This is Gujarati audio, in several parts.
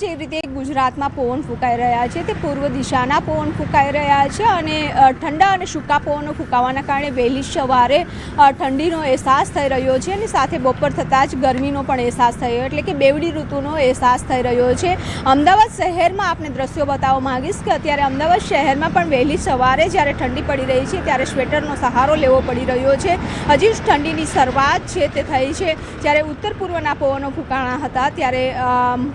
જે રીતે ગુજરાતમાં પવન ફૂંકાઈ રહ્યા છે તે પૂર્વ દિશાના પવન ફૂંકાઈ રહ્યા છે અને ઠંડા અને સૂકા પવનો ફૂંકાવાના કારણે વહેલી સવારે ઠંડીનો અહેસાસ થઈ રહ્યો છે અને સાથે બપોર થતાં જ ગરમીનો પણ અહેસાસ થયો, એટલે કે બેવડી ઋતુનો અહેસાસ થઈ રહ્યો છે। અમદાવાદ શહેરમાં આપણે દ્રશ્યો બતાવવા માંગીશ કે અત્યારે અમદાવાદ શહેરમાં પણ વહેલી સવારે જ્યારે ઠંડી પડી રહી છે ત્યારે સ્વેટરનો સહારો લેવો પડી રહ્યો છે। હજી જ ઠંડીની શરૂઆત છે તે થઈ છે। જ્યારે ઉત્તર પૂર્વના પવનો ફૂંકાણા હતા ત્યારે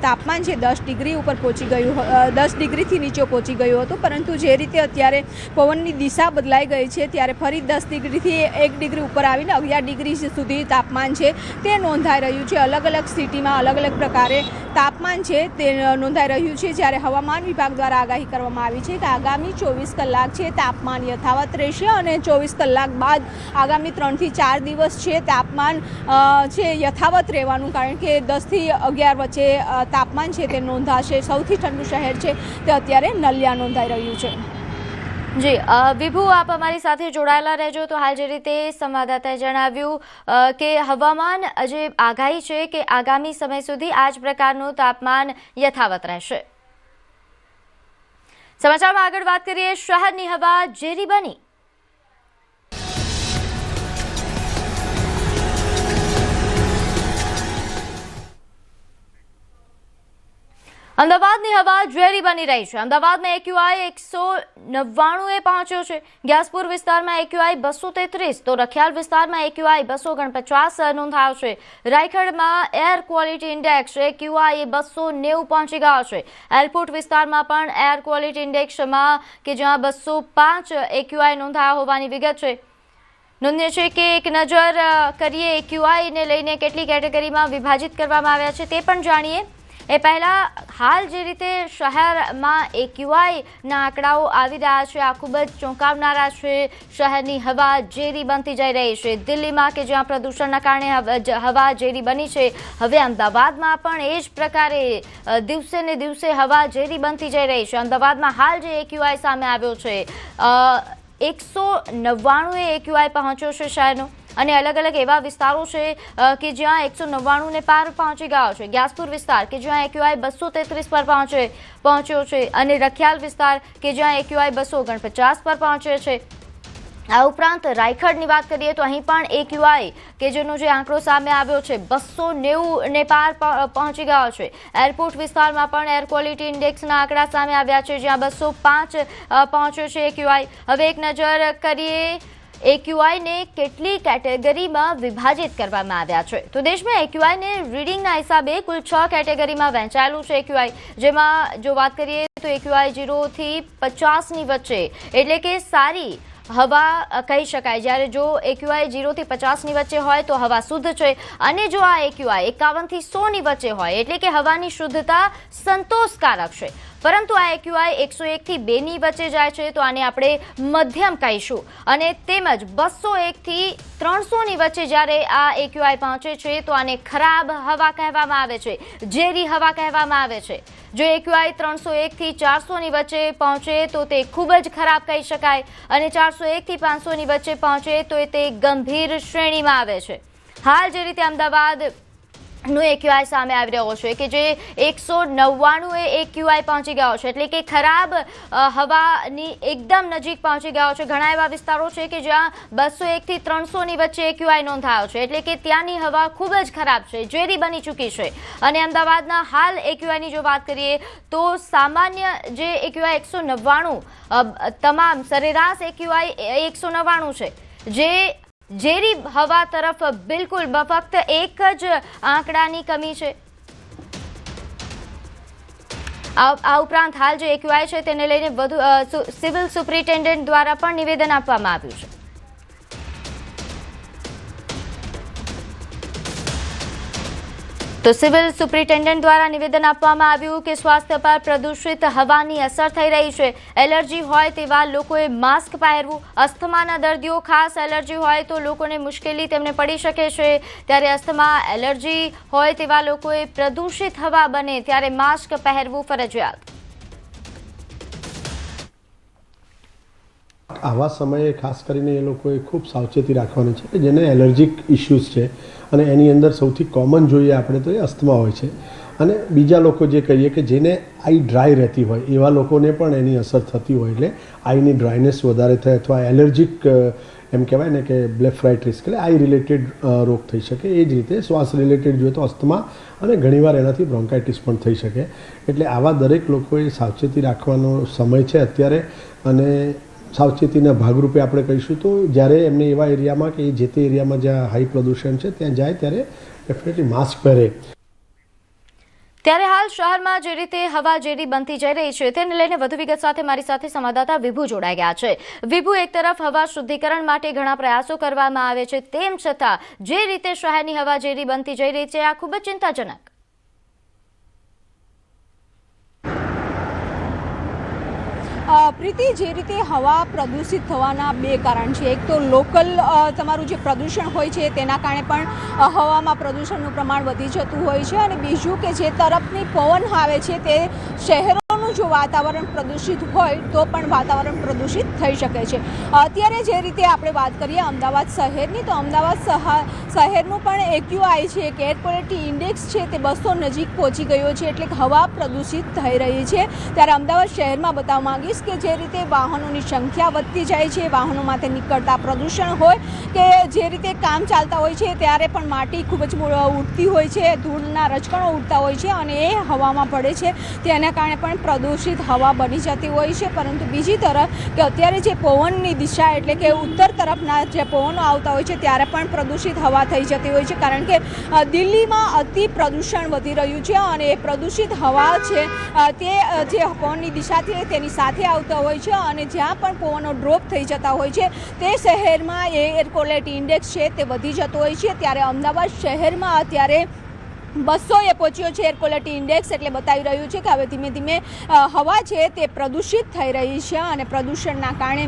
તાપમાન છે 10 ડિગ્રી ઉપર પહોંચી ગયું, 10 ડિગ્રીથી નીચે પહોંચી ગયું હતું, પરંતુ જે રીતે અત્યારે પવનની દિશા બદલાઈ ગઈ છે ત્યારે ફરી 10 ડિગ્રીથી 1 ડિગ્રી ઉપર આવીને 11 ડિગ્રી સુધી તાપમાન છે તે નોંધાઈ રહ્યું છે। અલગ અલગ સિટીમાં અલગ અલગ પ્રકારે તાપમાન છે તે નોંધાઈ રહ્યું છે। જ્યારે હવામાન વિભાગ દ્વારા આગાહી કરવામાં આવી છે કે આગામી 24 કલાક છે તાપમાન યથાવત રહેશે અને 24 કલાક બાદ આગામી 3 થી 4 દિવસ છે તાપમાન છે યથાવત રહેવાનું, કારણ કે 10 થી 11 વચ્ચે તાપમાન છે તે નોંધાશે। સૌથી ઠંડુ શહેર છે તે અત્યારે નલિયા નોંધાઈ રહ્યું છે। જી વિભુ, આપ અમારી સાથે જોડાયેલા રહેજો। તો હાલ જે રીતે સંવાદદાતાએ જણાવ્યું કે હવામાન જે આગાહી છે કે આગામી સમય સુધી આ જ પ્રકારનું તાપમાન યથાવત રહેશે। સમાચારમાં આગળ વાત કરીએ, શહેરની હવા ઝેરી બની। અમદાવાદની હવા ઝેરી બની રહી છે। અમદાવાદમાં એક્યુઆઈ 199 પહોંચ્યો છે। ગ્યાસપુર વિસ્તારમાં એક્યુઆઈ 233, તો રખિયાલ વિસ્તારમાં એક્યુઆઈ 249 નોંધાયો છે। રાયખડમાં એર ક્વોલિટી ઇન્ડેક્સ એક્યુઆઈ 290 પહોંચી ગયો છે। એરપોર્ટ વિસ્તારમાં પણ એર ક્વોલિટી ઇન્ડેક્સમાં કે જ્યાં 205 એક્યુઆઈ નોંધાયા હોવાની વિગત છે। નોંધનીય છે કે એક નજર કરીએ એક્યુઆઈને લઈને કેટલી કેટેગરીમાં વિભાજિત કરવામાં આવ્યા છે તે પણ જાણીએ। એ પહેલા હાલ જે રીતે શહેરમાં એક્યુઆઈના આંકડાઓ આવી રહ્યા છે આ ખૂબ જ ચોંકાવનારા છે। શહેરની હવા ઝેરી બનતી જઈ રહી છે। દિલ્હીમાં કે જ્યાં પ્રદૂષણના કારણે હવા ઝેરી બની છે, હવે અમદાવાદમાં પણ એ જ પ્રકારે દિવસે ને દિવસે હવા ઝેરી બનતી જઈ રહી છે। અમદાવાદમાં હાલ જે એક્યુઆઈ સામે આવ્યો છે 199 એક્યુઆઈ પહોંચ્યો છે શહેરનો, અને અલગ અલગ એવા વિસ્તારો છે કે જ્યાં 199 ને પાર પહોંચી ગયો છે। ગ્યાસપુર વિસ્તાર કે જ્યાં એક્યુઆઈ 233 પર પહોંચ્યો છે, અને રખિયાલ વિસ્તાર કે જ્યાં એક્યુઆઈ 249 પર પહોંચ્યો છે। આ ઉપરાંત રાયખડની વાત કરીએ તો અહીં પણ એક્યુઆઈ કે જેનો જે આંકડો સામે આવ્યો છે 290 ને પાર પહોંચી ગયો છે। એરપોર્ટ વિસ્તારમાં પણ એર ક્વોલિટી ઇન્ડેક્સના આંકડા સામે આવ્યા છે જ્યાં 205 પહોંચ્યો છે એક્યુઆઈ। હવે એક નજર કરીએ એક્યુઆઈને કેટલી કેટેગરીમાં વિભાજિત કરવામાં આવ્યા છે। તો દેશમાં એક્યુઆઈને રીડિંગના હિસાબે કુલ 6 કેટેગરીમાં વહેંચાયેલું છે એક્યુઆઈ, જેમાં જો વાત કરીએ તો એક્યુઆઈ 0 થી 50ની વચ્ચે એટલે કે સારી હવા કહી શકાય। જ્યારે જો એક્યુઆઈ 0 થી 50ની વચ્ચે હોય તો હવા શુદ્ધ છે, અને જો આ એક્યુઆઈ 51 થી 100ની વચ્ચે હોય એટલે કે હવાની શુદ્ધતા સંતોષકારક છે। પરંતુ આ એક્યુઆઈ 101 થી 2ની વચ્ચે જાય છે તો આને આપણે મધ્યમ કહીશું, અને તેમજ 201 થી 300ની વચ્ચે જ્યારે આ એક્યુઆઈ પહોંચે છે તો આને ખરાબ હવા કહેવામાં આવે છે, ઝેરી હવા કહેવામાં આવે છે। જો એક્યુઆઈ 301 થી 400ની વચ્ચે પહોંચે તો તે ખૂબ જ ખરાબ કહી શકાય, અને 401 થી 500ની વચ્ચે પહોંચે તો તે ગંભીર શ્રેણીમાં આવે છે। હાલ જે રીતે અમદાવાદ નો એક્યુઆઈ સામે આવી રહ્યો છે કે જે 199 એક્યુઆઈ પહોંચી ગયો છે, એટલે કે ખરાબ હવાની એકદમ નજીક પહોંચી ગયો છે। ઘણા એવા વિસ્તારો છે કે જ્યાં 201 થી 300ની વચ્ચે એક્યુઆઈ નોંધાયો છે, એટલે કે ત્યાંની હવા ખૂબ જ ખરાબ છે, ઝેરી બની ચૂકી છે। અને અમદાવાદના હાલ એક્યુઆઈની જો વાત કરીએ તો સામાન્ય જે એક્યુઆઈ 199 તમામ સરેરાશ એક્યુઆઈ 199 છે, જે ઝેરી હવા તરફ બિલકુલ ફક્ત એક જ આંકડાની કમી છે। આ ઉપરાંત હાલ જે એક્યુઆઈ છે તેને લઈને વધુ સિવિલ સુપ્રિન્ટેન્ડન્ટ દ્વારા પણ નિવેદન આપવામાં આવ્યું છે। તો સિવિલ સુપ્રિન્ટેન્ડન્ટ દ્વારા નિવેદન આપવામાં આવ્યું કે સ્વાસ્થ્ય પર પ્રદૂષિત હવાની અસર થઈ રહી છે। એલર્જી હોય તેવા લોકોએ માસ્ક પહેરવું, અસ્થમાના દર્દીઓ ખાસ એલર્જી હોય તો લોકોને મુશ્કેલી તેમને પડી શકે છે, ત્યારે અસ્થમા એલર્જી હોય તેવા લોકોએ પ્રદૂષિત હવા બને ત્યારે માસ્ક પહેરવું ફરજિયાત। આવા સમયે ખાસ કરીને એ લોકોએ ખૂબ સાવચેતી રાખવાની છે, જેને એલર્જીક ઇશ્યુઝ છે અને એની અંદર સૌથી કોમન જોઈએ આપણે તો એ અસ્થમા હોય છે। અને બીજા લોકો જે કહીએ કે જેને આઈ ડ્રાય રહેતી હોય એવા લોકોને પણ એની અસર થતી હોય, એટલે આઈની ડ્રાયનેસ વધારે થાય અથવા એલર્જીક એમ કહેવાય ને કે બ્લેફરાઇટિસ એટલે આઈ રિલેટેડ રોગ થઈ શકે. એ જ રીતે શ્વાસ રિલેટેડ જોઈએ તો અસ્થમા અને ઘણીવાર એનાથી બ્રોન્કાઇટિસ પણ થઈ શકે. એટલે આવા દરેક લોકોએ સાવચેતી રાખવાનો સમય છે અત્યારે. અને સાવચેતીના ભાગરૂપે આપણે કહીશું તો જ્યારે એમને એવા એરિયામાં કે જે તે એરિયામાં જ્યાં હાઈ પ્રદૂષણ છે ત્યાં જાય ત્યારે ડેફિનેટલી માસ્ક પહેરે. ત્યારે હાલ શહેરમાં જે રીતે હવા ઝેરી બનતી જઈ રહી છે તેને લઈને વધુ વિગત સાથે મારી સાથે સંવાદદાતા વિભુ જોડાઈ ગયા છે. વિભુ, એક તરફ હવા શુદ્ધિકરણ માટે ઘણા પ્રયાસો કરવામાં આવે છે, તેમ છતાં જે રીતે શહેરની હવા ઝેરી બનતી જઈ રહી છે આ ખૂબ જ ચિંતાજનક. પ્રીતિ, જે રીતે હવા પ્રદૂષિત થવાના બે કારણ છે. એક તો લોકલ તમારું જે પ્રદૂષણ હોય છે તેના કારણે પણ હવામાં પ્રદૂષણનું પ્રમાણ વધી જતું હોય છે, અને બીજું કે જે તરફની પવન આવે છે તે શહેરોનું જો વાતાવરણ પ્રદૂષિત હોય તો પણ વાતાવરણ પ્રદૂષિત થઈ શકે છે. અત્યારે જે રીતે આપણે વાત કરીએ અમદાવાદ શહેરની, તો અમદાવાદ શહેરનું પણ AQI છે કે એર ક્વોલિટી ઇન્ડેક્સ છે તે 200 નજીક પહોંચી ગયો છે, એટલે હવા પ્રદૂષિત થઈ રહી છે. ત્યારે અમદાવાદ શહેરમાં બતાવવા માંગીશ કે જે રીતે વાહનોની સંખ્યા વધતી જાય છે, વાહનોમાંથી નીકળતા પ્રદૂષણ હોય કે જે રીતે કામ ચાલતા હોય છે ત્યારે પણ માટી ખૂબ જ ઉડતી હોય છે, ધૂળના રજકણો ઉડતા હોય છે અને એ હવામાં પડે છે, તેના કારણે પણ પ્રદૂષિત હવા બની જતી હોય છે. પરંતુ બીજી તરફ કે અત્યારે જે પવનની દિશા એટલે કે ઉત્તર તરફના જે પવનો આવતા હોય છે ત્યારે પણ પ્રદૂષિત હવા થઈ જતી હોય છે, કારણ કે દિલ્હીમાં અતિ પ્રદૂષણ વધી રહ્યું છે અને એ પ્રદૂષિત હવા છે તે જે પવનની દિશાથી તેની સાથે આવતા હોય છે અને જ્યાં પણ પવનો ડ્રોપ થઈ જતા હોય છે તે શહેરમાં એર ક્વોલિટી ઇન્ડેક્સ છે તે વધી જતો હોય છે. ત્યારે અમદાવાદ શહેરમાં અત્યારે 200 પહોંચ્યો છે એર ક્વોલિટી ઇન્ડેક્સ, એટલે બતાવી રહ્યું છે કે હવે ધીમે ધીમે હવા છે તે પ્રદૂષિત થઈ રહી છે અને પ્રદૂષણના કારણે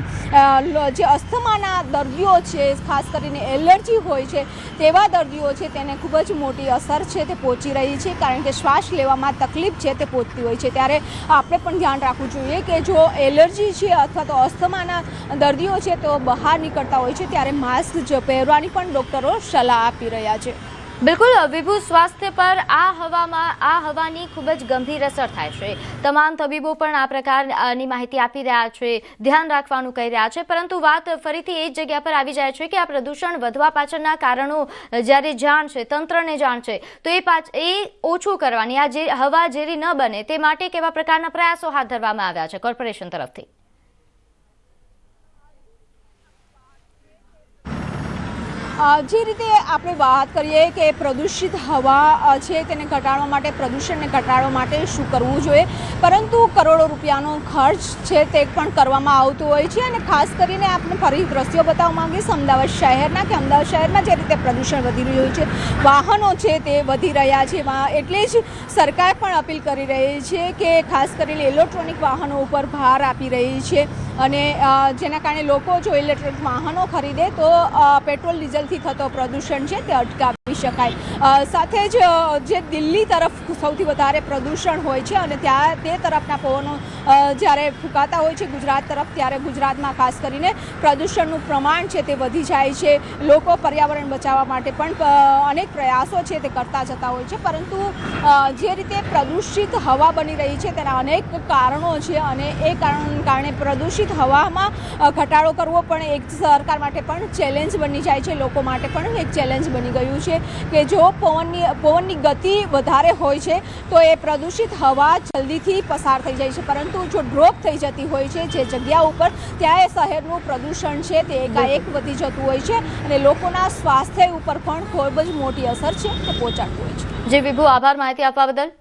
જે અસ્થમાના દર્દીઓ છે, ખાસ કરીને એલર્જી હોય છે તેવા દર્દીઓ છે તેને ખૂબ જ મોટી અસર છે તે પહોંચી રહી છે, કારણ કે શ્વાસ લેવામાં તકલીફ છે તે પહોંચતી હોય છે. ત્યારે આપણે પણ ધ્યાન રાખવું જોઈએ કે જો એલર્જી છે અથવા તો અસ્થમાના દર્દીઓ છે તો બહાર નીકળતા હોય છે ત્યારે માસ્ક પહેરવાની પણ ડૉક્ટરો સલાહ આપી રહ્યા છે. બિલકુલ વિભુ, સ્વાસ્થ્ય પર આ હવાની ખૂબ જ ગંભીર અસર થાય છે. તમામ તબીબો પણ આ પ્રકારની માહિતી આપી રહ્યા છે, ધ્યાન રાખવાનું કહી રહ્યા છે, પરંતુ વાત ફરીથી એ જ જગ્યા પર આવી જાય છે કે આ પ્રદૂષણ વધવા પાછળના કારણો જ્યારે જાણ છે, તંત્રને જાણ છે, તો એ ઓછું કરવાની, આ જે હવા ઝેરી ન બને તે માટે કેવા પ્રકારના પ્રયાસો હાથ ધરવામાં આવ્યા છે કોર્પોરેશન તરફથી? જે રીતે આપણે વાત કરીએ કે પ્રદૂષિત હવા છે તેને ઘટાડવા માટે, પ્રદૂષણને ઘટાડવા માટે શું કરવું જોઈએ, પરંતુ કરોડો રૂપિયાનો ખર્ચ છે તે પણ કરવામાં આવતો હોય છે. અને ખાસ કરીને આપણે ફરી દ્રશ્યો બતાવવા માંગીશ અમદાવાદ શહેરના, કે અમદાવાદ શહેરમાં જે રીતે પ્રદૂષણ વધી રહ્યું છે, વાહનો છે તે વધી રહ્યા છે, એટલે જ સરકાર પણ અપીલ કરી રહી છે કે ખાસ કરીને ઇલેક્ટ્રોનિક વાહનો ઉપર ભાર આપી રહી છે અને જેના કારણે લોકો જો ઇલેક્ટ્રિક વાહનો ખરીદે તો પેટ્રોલ ડીઝલથી થતો પ્રદૂષણ છે તે અટકાવી શકાય. સાથે જ જે દિલ્હી તરફ સૌથી વધારે પ્રદૂષણ હોય છે અને ત્યાં તે તરફના પવનો જ્યારે ફૂંકાતા હોય છે ગુજરાત તરફ, ત્યારે ગુજરાતમાં ખાસ કરીને પ્રદૂષણનું પ્રમાણ છે તે વધી જાય છે. લોકો પર્યાવરણ બચાવવા માટે પણ અનેક પ્રયાસો છે તે કરતા જતા હોય છે, પરંતુ જે રીતે પ્રદૂષિત હવા બની રહી છે તેના અનેક કારણો છે અને એ કારણે પ્રદૂષિત હવામાં ઘટાડો કરવો પણ એક સરકાર માટે પણ ચેલેન્જ બની જાય છે, લોકો માટે પણ એક ચેલેન્જ બની ગયું છે કે જો પવનની ગતિ વધારે હોય છે તો એ પ્રદૂષિત હવા જલ્દીથી પસાર થઈ જાય છે, પરંતુ જો ડ્રોપ થઈ જતી હોય છે જે જગ્યા ઉપર, ત્યાં એ શહેરનું પ્રદૂષણ છે તે એકાએક વધી જતું હોય છે અને લોકોના સ્વાસ્થ્ય ઉપર પણ ખૂબ જ મોટી અસર છે તે પહોંચાડતું હોય છે. જી વિભુ, આભાર માહિતી આપવા બદલ.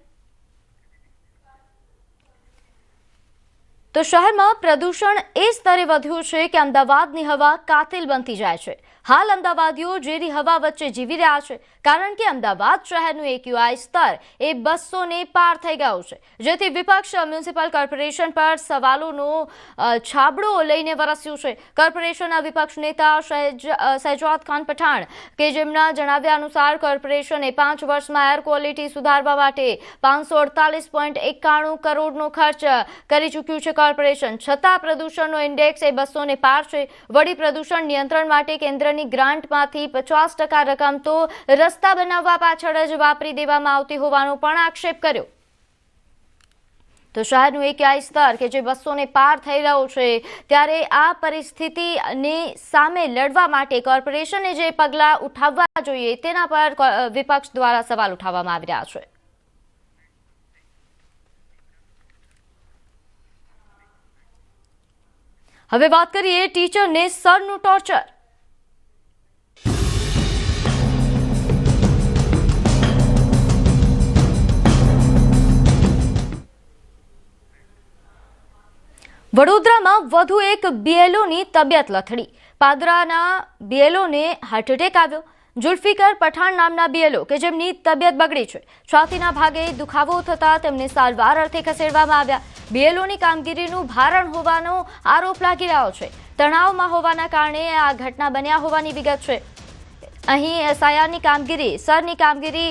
તો શહેરમાં પ્રદૂષણ એ સ્તરે વધ્યું છે કે અમદાવાદની હવા કાતિલ બનતી જાય છે. હાલ અમદાવાદીઓ ઝેરી હવા વચ્ચે જીવી રહ્યા છે, કારણ કે અમદાવાદ શહેરનું AQI સ્તર એ 200 ને પાર થઈ ગયું છે, જેથી વિપક્ષ મ્યુનિસિપલ કોર્પોરેશન પર સવાલોનો છાબડો લઈને વરસ્યું છે. કોર્પોરેશનના વિપક્ષ નેતા શહેજાદ ખાન પઠાણ કે જેમના જણાવ્યા અનુસાર કોર્પોરેશને 5 વર્ષમાં એર ક્વોલિટી સુધારવા માટે 548.91 કરોડનો ખર્ચ કરી ચૂક્યું છે કોર્પોરેશન, છતાં પ્રદૂષણનો ઇન્ડેક્સ એ 200 ને પાર છે. વળી પ્રદૂષણ નિયંત્રણ માટે કેન્દ્રની કેન્દ્રની ગ્રાન્ટમાંથી 50% રકમ તો રસ્તા બનાવવા પાછળ જ વાપરી દેવામાં આવતી હોવાનો પણ આક્ષેપ કર્યો. તો શહેરનું AQI સ્તર કે જે 200 ને પાર થઈ રહ્યો છે, ત્યારે આ પરિસ્થિતિની સામે લડવા માટે કોર્પોરેશને જે પગલાં ઉઠાવવા જોઈએ તેના પર વિપક્ષ દ્વારા સવાલ ઉઠાવવામાં આવી રહ્યા છે. હવે વાત કરીએ ટીચરને સરનું ટોર્ચર. વડોદરામાં વધુ એક BLOની તબિયત લથડી. પાદરાના BLOને હાર્ટ એટેક આવ્યો. જુલ્ફિકર પઠાણ નામના BLO કે જેમની તબિયત બગડી છે, છાતીના ભાગે દુખાવો થતા તેમને સારવાર અર્થે ખસેડવામાં આવ્યા. BLOની કામગીરીનું ભારણ હોવાનો આરોપ લાગી રહ્યો છે. તણાવમાં હોવાના કારણે આ ઘટના બન્યા હોવાની વિગત છે. અહીં SIRની કામગીરી, સરની કામગીરી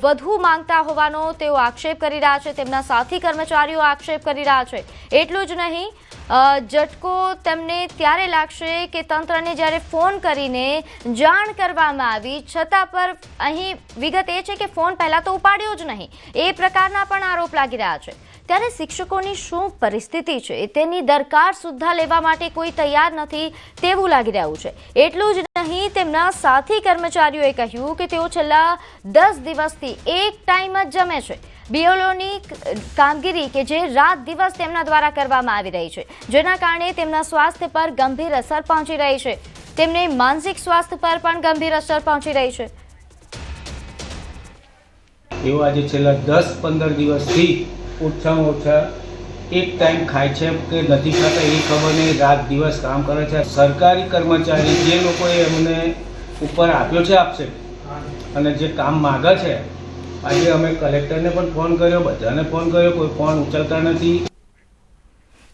વધુ માંગતા હોવાનો તેઓ આક્ષેપ કરી રહ્યા છે. તેમના સાથી કર્મચારીઓ આક્ષેપ કરી રહ્યા છે. એટલું જ નહીં, ઝટકો તેમને ત્યારે લાગશે કે તંત્રને જ્યારે ફોન કરીને જાણ કરવામાં આવી, છતાં પર અહીં વિગત એ છે કે ફોન પહેલાં તો ઉપાડ્યો જ નહીં. એ પ્રકારના પણ આરોપ લાગી રહ્યા છે. ત્યારે શિક્ષકોની શું પરિસ્થિતિ છે તેની દરકાર સુદ્ધા લેવા માટે કોઈ તૈયાર નથી તેવું લાગી રહ્યું છે. એટલું જ નહીં, તેમના સાથી કર્મચારીઓએ કહ્યું કે તેઓ છેલ્લા 10 દિવસથી એક ટાઈમ જ જમે છે. BLOની કામગીરી કે જે રાત દિવસ તેમના દ્વારા કરવામાં આવી રહી છે, જેના કારણે તેમના સ્વાસ્થ્ય પર ગંભીર અસર પહોંચી રહી છે. તેમને માનસિક સ્વાસ્થ્ય પર પણ ગંભીર અસર પહોંચી રહી છે. એવો આજે છેલ્લા 10-15 દિવસથી ઓછામાં ઓછા એક ટાઈમ ખાય છે કે નથી ખાતા એ ખબર નહીં, રાત દિવસ કામ કરે છે. સરકારી કર્મચારી જે લોકોએ એમને ઉપર આપ્યો છે આપશે અને જે કામ માગે છે, આજે અમે કલેક્ટરને પણ ફોન કર્યો, બધાને ફોન કર્યો, કોઈ ફોન ઉચલતા નથી.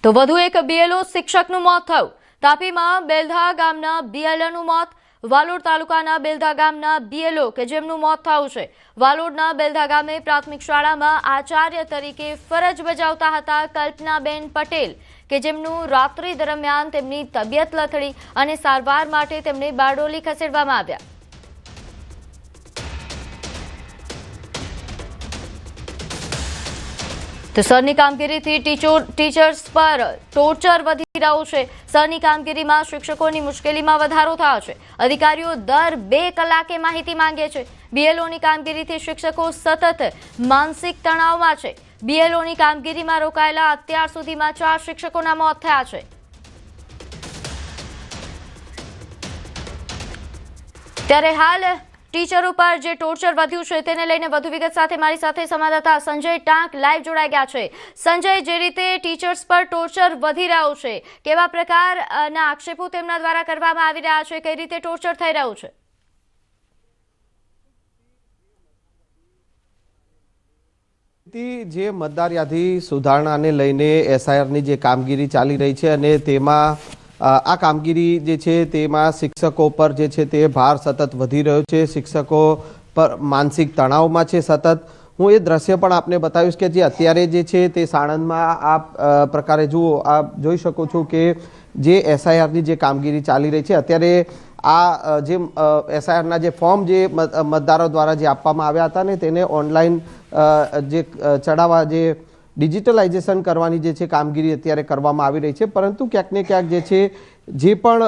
તો વધુ એક BLO શિક્ષકનું મોત થયું. તાપીમાં બેલધા ગામના BLOનું મોત. વાલોડ તાલુકાના બેલધા ગામના BLO કે જેમનું મોત થયું છે. વાલોડના બેલધા ગામે પ્રાથમિક શાળામાં આચાર્ય તરીકે ફરજ બજાવતા હતા કલ્પનાબેન પટેલ કે જેમનું રાત્રિ દરમિયાન તેમની તબિયત લથડી અને સારવાર માટે તેમને બારડોલી ખસેડવામાં આવ્યા. તો સરની કામગીરીથી ટીચર્સ પર ટોર્ચર વધી રહ્યું છે. સરની કામગીરીમાં શિક્ષકોની મુશ્કેલીમાં વધારો થયો છે. અધિકારીઓ દર 2 કલાકે માહિતી માંગે છે. BLOની કામગીરીથી શિક્ષકો સતત માનસિક તણાવમાં છે. BLOની કામગીરીમાં રોકાયેલા અત્યાર સુધીમાં 4 શિક્ષકોના મોત થયા છે. ત્યારે હાલ ટીચરો પર જે ટોર્ચર વધ્યું છે તેને લઈને વધુ વિગત સાથે મારી સાથે સંવાદદાતા સંજય ટાંક લાઈવ જોડાઈ ગયા છે. સંજય, જે રીતે ટીચર્સ પર ટોર્ચર વધી રહ્યું છે, કેવા પ્રકારના આક્ષેપો તેમના દ્વારા કરવામાં આવી રહ્યા છે, કઈ રીતે ટોર્ચર થઈ રહ્યું છે? જે મતદાર યાદી સુધારણાને લઈને SIRની જે કામગીરી ચાલી રહી છે અને તેમાં આ કામગીરી જે છે તેમાં શિક્ષકો પર જે છે તે ભાર સતત વધી રહ્યો છે. શિક્ષકો પર માનસિક તણાવમાં છે સતત. હું એ દ્રશ્ય પણ આપને બતાવીશ કે જે અત્યારે જે છે તે સાણંદમાં આ પ્રકારે જુઓ, આપ જોઈ શકો છો કે જે SIRની જે કામગીરી ચાલી રહી છે, અત્યારે આ જે SIRના જે ફોર્મ જે મતદારો દ્વારા જે આપવામાં આવ્યા હતા ને તેને ઓનલાઈન જે ચડાવવા, જે ડિજિટલાઇઝેશન કરવાની જે છે કામગીરી અત્યારે કરવામાં આવી રહી છે. પરંતુ ક્યાંક ને ક્યાંક જે છે જે પણ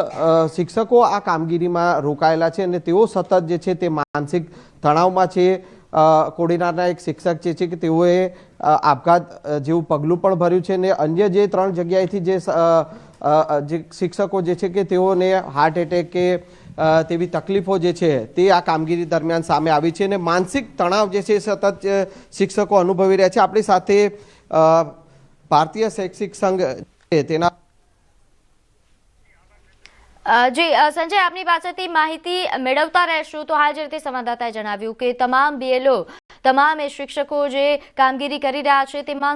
શિક્ષકો આ કામગીરીમાં રોકાયેલા છે અને તેઓ સતત જે છે તે માનસિક તણાવમાં છે. કોડીનારના એક શિક્ષક જે છે કે તેઓએ આપઘાત જેવું પગલું પણ ભર્યું છે અને અન્ય જે 3 જગ્યાએથી જે શિક્ષકો જે છે કે તેઓને હાર્ટ એટેક કે તેવી તકલીફો જે છે તે આ કામગીરી દરમિયાન સામે આવી છે અને માનસિક તણાવ જે છે સતત શિક્ષકો અનુભવી રહ્યા છે. આપણી સાથે ભારતીય શૈક્ષિક સંઘ તેના જી સંજય, આપની પાસેથી માહિતી મેળવતા રહેશું. તો હાલ જે રીતે સંવાદદાતાએ જણાવ્યું કે તમામ BLO, તમામ શિક્ષકો જે કામગીરી કરી રહ્યા છે તે માનસિક